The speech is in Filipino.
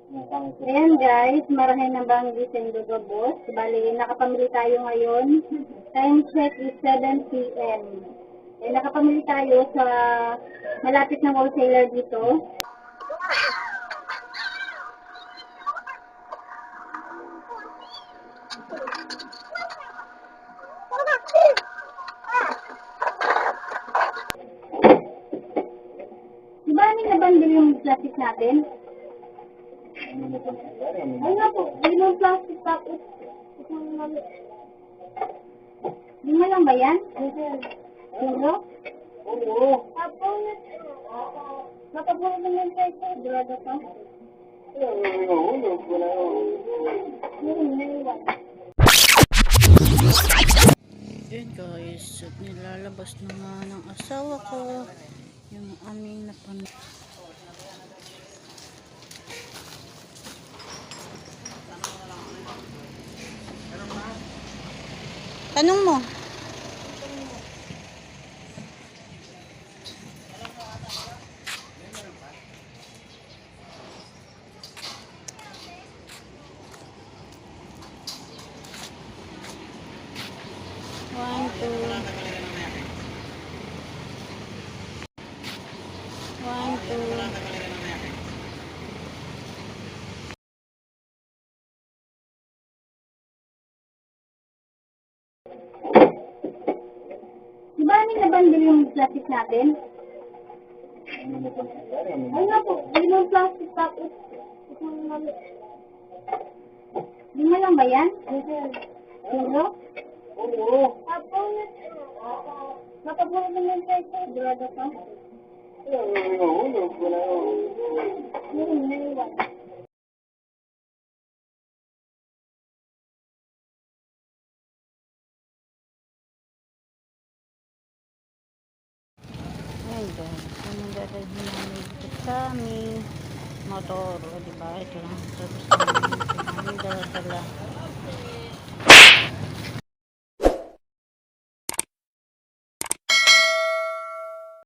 Ayan guys, marahin na bang gising Boss? Bali, nakapamili tayo ngayon. Time check is 7 p.m. Eh, nakapamili tayo sa malapit ng wholesaler dito. Di ba nabandil yung plastic natin? Ay nga po, yung plastic tapos isang mali. Lima lang ba yan? Puro? Oo. Napapuro naman kayo sa drada ka? Yun guys, at nilalabas na nga ng asawa ko yung aming napanood. Tanong mo. One, two. Di ba nabandil yung plastic natin? Ay nga po, yung plastic tapos isang mali. Lima lang ba yan? Puro? Oo. Napapuro naman kayo sa drada ka? Ayan guys, ano dadalhin namin dito sa aming motor, o diba? Ito lang, tapos namin dala-dala.